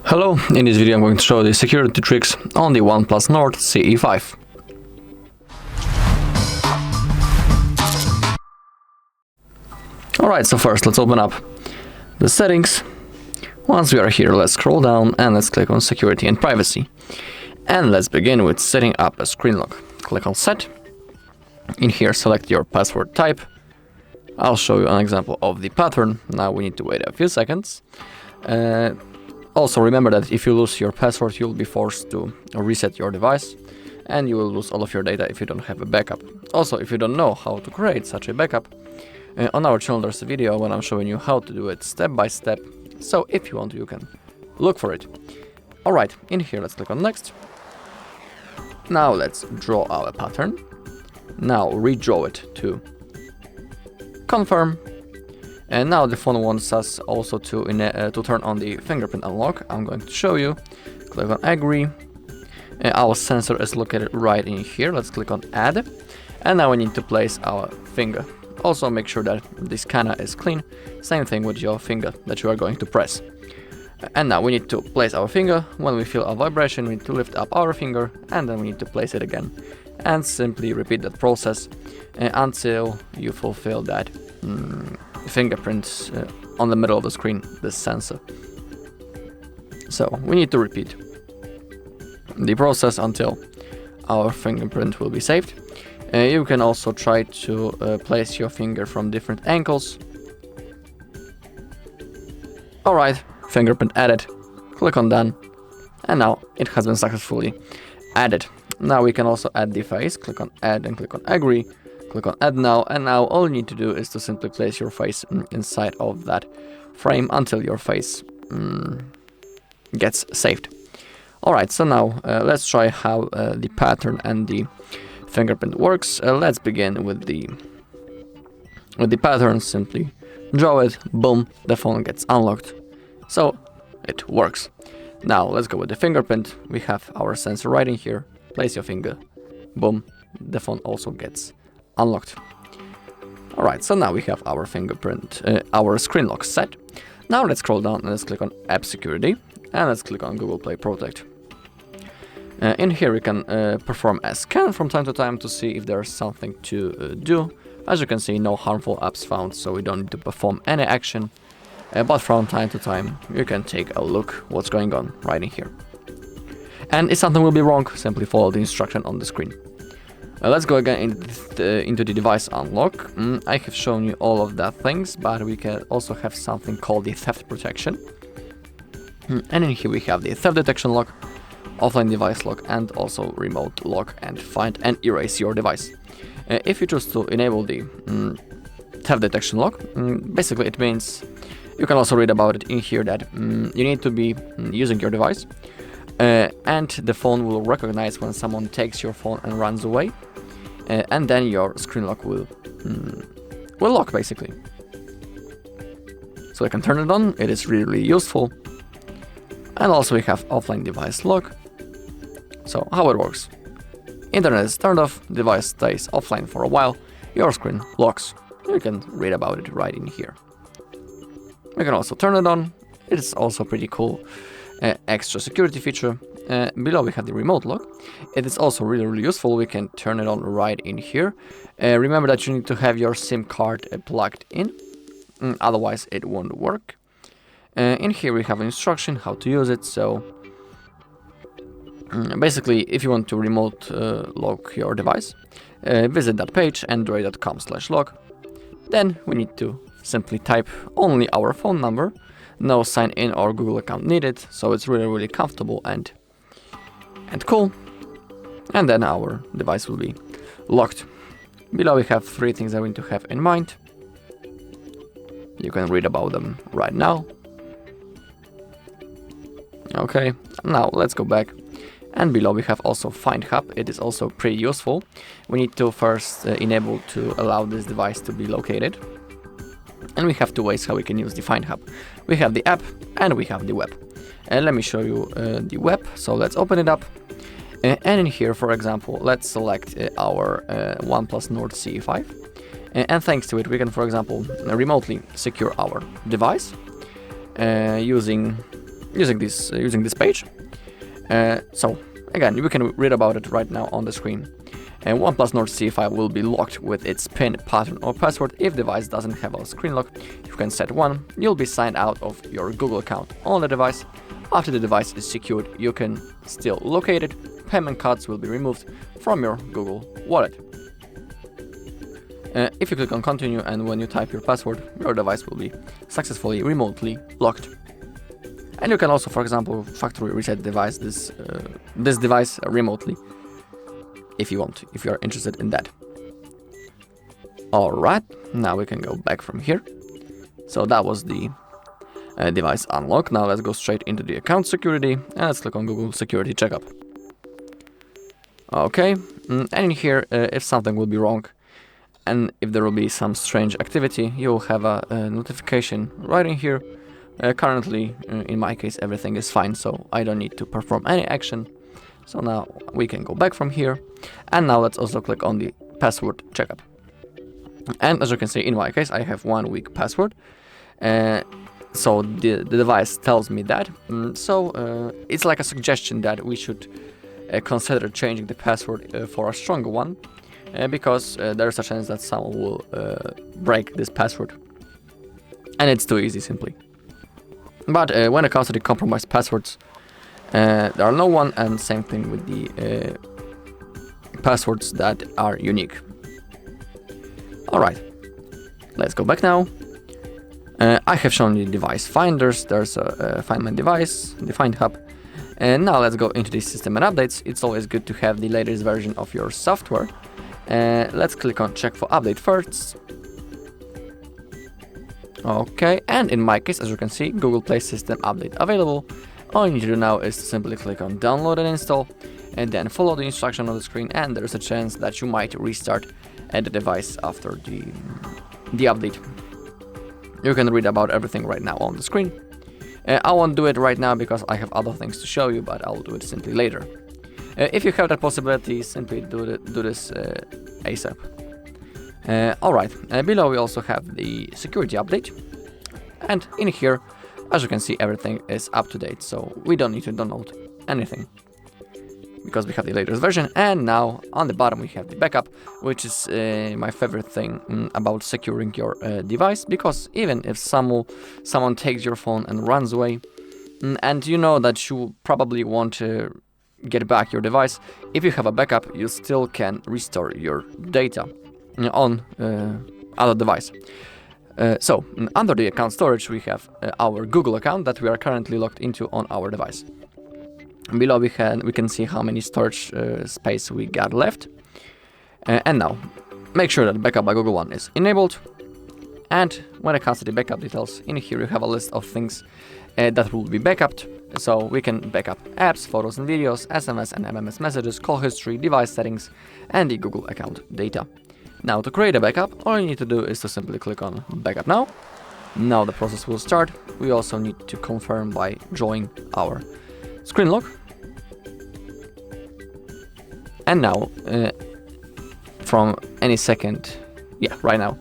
Hello, in this video I'm going to show the security tricks on the OnePlus Nord CE 5. Alright, so first let's open up the settings. Once we are here, let's scroll down and let's click on security and privacy. And let's begin with setting up a screen lock. Click on set. In here select your password type. I'll show you an example of the pattern. Now we need to wait a few seconds. Also remember that if you lose your password, you'll be forced to reset your device and you will lose all of your data if you don't have a backup. Also, if you don't know how to create such a backup, on our channel there's a video when I'm showing you how to do it step by step. So if you want to, you can look for it. Alright, in here let's click on next. Now let's draw our pattern. Now redraw it to confirm. And now the phone wants us also to turn on the fingerprint unlock. I'm going to show you. Click on agree. Our sensor is located right in here. Let's click on add. And now we need to place our finger. Also make sure that the scanner is clean. Same thing with your finger that you are going to press. And now we need to place our finger. When we feel a vibration, we need to lift up our finger and then we need to place it again. And simply repeat that process until you fulfill that fingerprints on the middle of the screen, this sensor. So we need to repeat the process until our fingerprint will be saved. You can also try to place your finger from different angles. Alright, fingerprint added. Click on done. And now it has been successfully added. Now we can also add the face. Click on add and click on agree. Click on add now, and now all you need to do is to simply place your face inside of that frame until your face gets saved. Alright, so now let's try how the pattern and the fingerprint works. Let's begin with the pattern. Simply draw it, boom, the phone gets unlocked. So it works. Now let's go with the fingerprint. We have our sensor right in here. Place your finger, boom, the phone also gets unlocked. Alright, so now we have our fingerprint, our screen lock set. Now let's scroll down and let's click on App Security and let's click on Google Play Protect. In here we can perform a scan from time to time to see if there's something to do. As you can see, no harmful apps found, so we don't need to perform any action. But from time to time you can take a look what's going on right in here. And if something will be wrong, simply follow the instruction on the screen. Let's go again into the device unlock. I have shown you all of that things, but we can also have something called the theft protection. And in here we have the theft detection lock, offline device lock, and also remote lock and find and erase your device. If you choose to enable the theft detection lock, basically it means you can also read about it in here that you need to be using your device. And the phone will recognize when someone takes your phone and runs away, and then your screen lock will lock basically. So I can turn it on. It is really useful. And also we have offline device lock. So how it works: internet is turned off, device stays offline for a while, your screen locks. You can read about it right in here. We can also turn it on. It is also pretty cool. Extra security feature. Below we have the remote lock. It is also really useful. We can turn it on right in here. Remember that you need to have your SIM card plugged in, otherwise it won't work. In here we have an instruction how to use it. So basically, if you want to remote lock your device, visit that page, android.com/lock. Then we need to simply type only our phone number. No sign in or Google account needed, so it's really comfortable and cool. And then our device will be locked. Below we have 3 things I want to have in mind. You can read about them right now. Okay, now let's go back. And below we have also Find Hub. It is also pretty useful. We need to first enable to allow this device to be located. And we have 2 ways how we can use the Find Hub. We have the app and we have the web. And let me show you the web. So let's open it up. And in here, for example, let's select our OnePlus Nord CE 5. And thanks to it, we can, for example, remotely secure our device using using this page. So again, you can read about it right now on the screen. And OnePlus Nord CE file will be locked with its PIN, pattern or password. If the device doesn't have a screen lock, you can set one. You'll be signed out of your Google account on the device. After the device is secured, you can still locate it. Payment cards will be removed from your Google Wallet. If you click on continue and when you type your password, your device will be successfully remotely locked. And you can also, for example, factory reset this device remotely if you want, if you are interested in that. Alright, now we can go back from here. So that was the device unlock. Now let's go straight into the account security and let's click on Google Security Checkup. Okay, and in here, if something will be wrong and if there will be some strange activity, you'll have a notification right in here. Currently, in my case, everything is fine, so I don't need to perform any action. So now we can go back from here. And now let's also click on the password checkup. And as you can see, in my case, I have 1 weak password. So the device tells me that. It's like a suggestion that we should consider changing the password for a stronger one. Because there's a chance that someone will break this password. And it's too easy, simply. But when it comes to the compromised passwords, there are no one, and same thing with the passwords that are unique. Alright, let's go back now. I have shown you the device finders. There's a Find My Device, the Find Hub. And now let's go into the system and updates. It's always good to have the latest version of your software. Let's click on check for update first. Okay, and in my case, as you can see, Google Play System Update available. All you need to do now is to simply click on download and install, and then follow the instruction on the screen, and there's a chance that you might restart the device after the update. You can read about everything right now on the screen. I won't do it right now because I have other things to show you, but I'll do it simply later. If you have that possibility, simply do this ASAP. Alright, below we also have the security update, and in here, as you can see, everything is up to date, so we don't need to download anything because we have the latest version. And now on the bottom we have the backup, which is my favorite thing about securing your device, because even if someone takes your phone and runs away, and you know that you probably want to get back your device, if you have a backup, you still can restore your data on other device. So under the account storage we have our Google account that we are currently logged into on our device. Below we can see how many storage space we got left. And now make sure that backup by Google One is enabled. And when it comes to the backup details, in here you have a list of things that will be backupped. So we can backup apps, photos and videos, SMS and MMS messages, call history, device settings, and the Google account data. Now to create a backup, all you need to do is to simply click on Backup Now. Now the process will start. We also need to confirm by drawing our screen lock. And now, from any second, right now,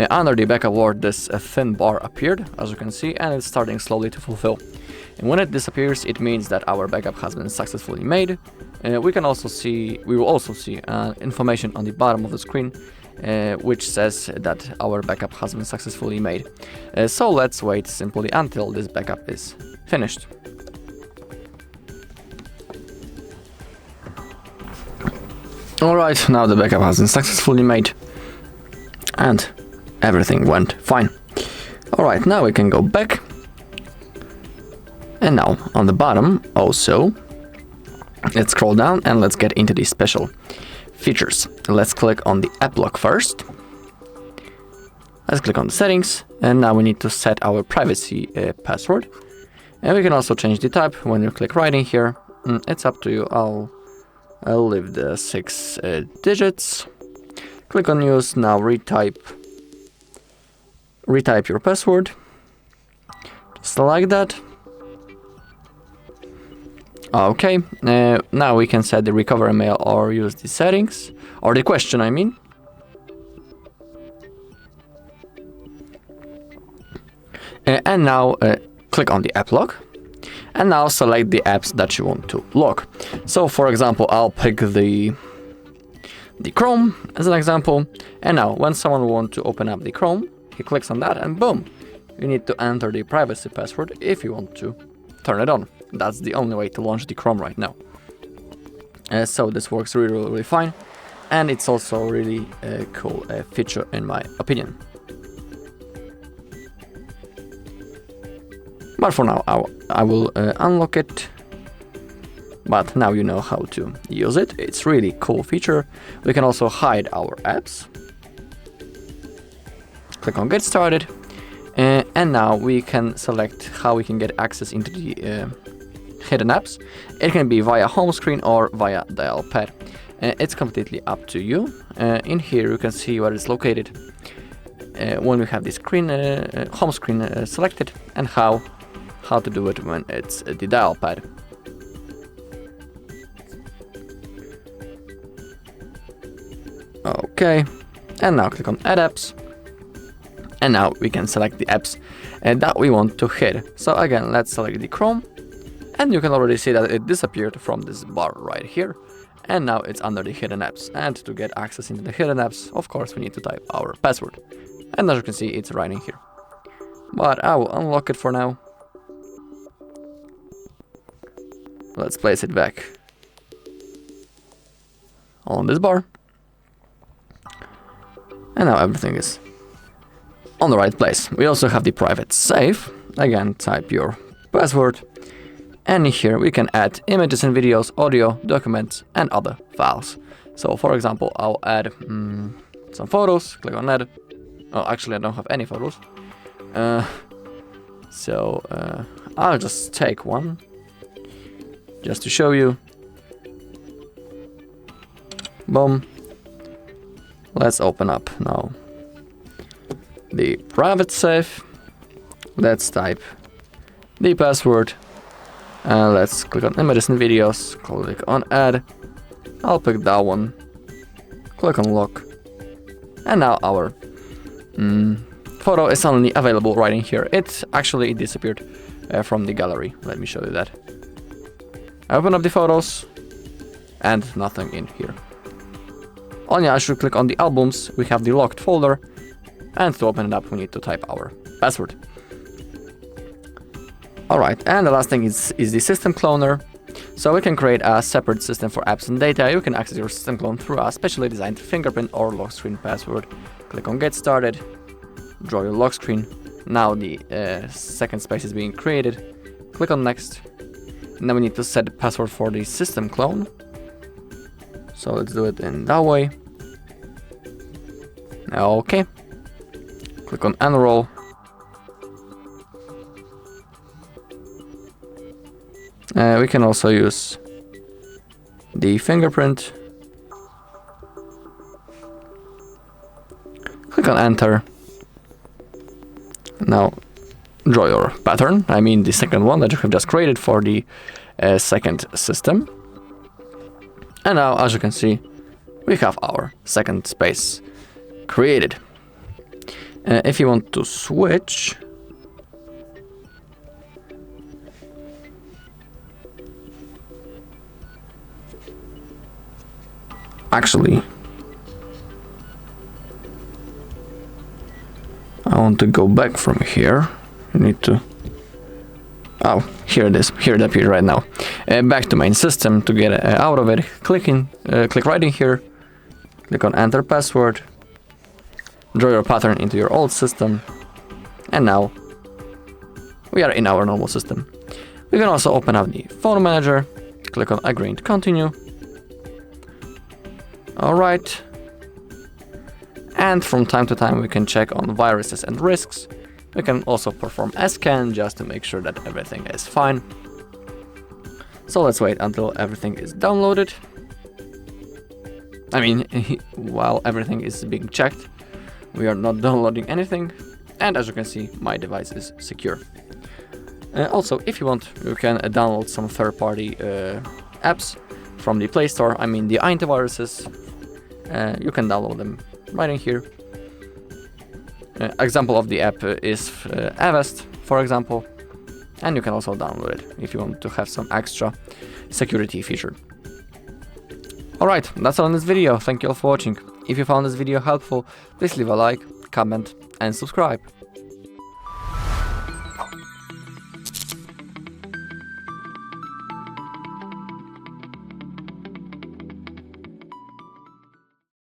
under the backup word, this thin bar appeared, as you can see, and it's starting slowly to fulfill. And when it disappears, it means that our backup has been successfully made. We will also see information on the bottom of the screen, which says that our backup has been successfully made. So let's wait simply until this backup is finished. Alright, now the backup has been successfully made and everything went fine. Alright, now we can go back. And now on the bottom also, let's scroll down and let's get into the special features. Let's click on the app lock first. Let's click on the settings, and now we need to set our privacy password. And we can also change the type when you click right in here. It's up to you. I'll leave the 6 digits. Click on use. Now retype your password. Just like that. Okay, now we can set the recovery mail or use the settings, or the question, I mean. And now click on the app lock. And now select the apps that you want to lock. So for example, I'll pick the Chrome as an example. And now when someone wants to open up the Chrome, he clicks on that and boom, you need to enter the privacy password if you want to turn it on. That's the only way to launch the Chrome right now. So this works really fine, and it's also really a cool feature in my opinion. But for now I will unlock it. But now you know how to use it. It's really cool feature. We can also hide our apps. Click on get started. And now we can select how we can get access into the hidden apps. It can be via home screen or via dial pad. It's completely up to you. In here you can see where it's located when we have the screen, home screen selected, and how to do it when it's the dial pad. Okay, and now click on add apps. And now we can select the apps that we want to hide. So again, let's select the Chrome. And you can already see that it disappeared from this bar right here. And now it's under the hidden apps. And to get access into the hidden apps, of course, we need to type our password. And as you can see, it's right in here. But I will unlock it for now. Let's place it back on this bar. And now everything is on the right place. We also have the private safe. Again, type your password. And here we can add images and videos, audio, documents, and other files. So for example, I'll add some photos, click on add. Oh, actually I don't have any photos. I'll just take one, just to show you. Boom. Let's open up now the private safe. Let's type the password. Let's click on images and videos, click on add. I'll pick that one, click on lock. And now our photo is suddenly available right in here. It disappeared from the gallery. Let me show you that. I open up the photos and nothing in here. Only I should click on the albums. We have the locked folder, and to open it up we need to type our password. Alright, and the last thing is the system cloner. So we can create a separate system for apps and data. You can access your system clone through a specially designed fingerprint or lock screen password. Click on get started, draw your lock screen. Now the second space is being created. Click on next. Now we need to set the password for the system clone. So let's do it in that way. Okay. Click on enroll. We can also use the fingerprint. Click on enter. Now draw your pattern. I mean the second one that you have just created for the second system. And now, as you can see, we have our second space created. If you want to switch, actually, I want to go back from here. You need to. Oh, here it is. Here it appears right now. Back to main system. To get out of it, click right in here. Click on enter password. Draw your pattern into your old system. And now we are in our normal system. We can also open up the phone manager. Click on agree and continue. Alright. And from time to time we can check on viruses and risks. We can also perform a scan just to make sure that everything is fine. So let's wait until everything is downloaded. I mean, while everything is being checked, we are not downloading anything. And as you can see, my device is secure. Also, if you want, you can download some third-party apps from the Play Store. I mean, the antiviruses. You can download them right in here. Example of the app is Avast, for example. and you can also download it if you want to have some extra security feature. Alright, that's all in this video. Thank you all for watching. If you found this video helpful, please leave a like, comment and subscribe.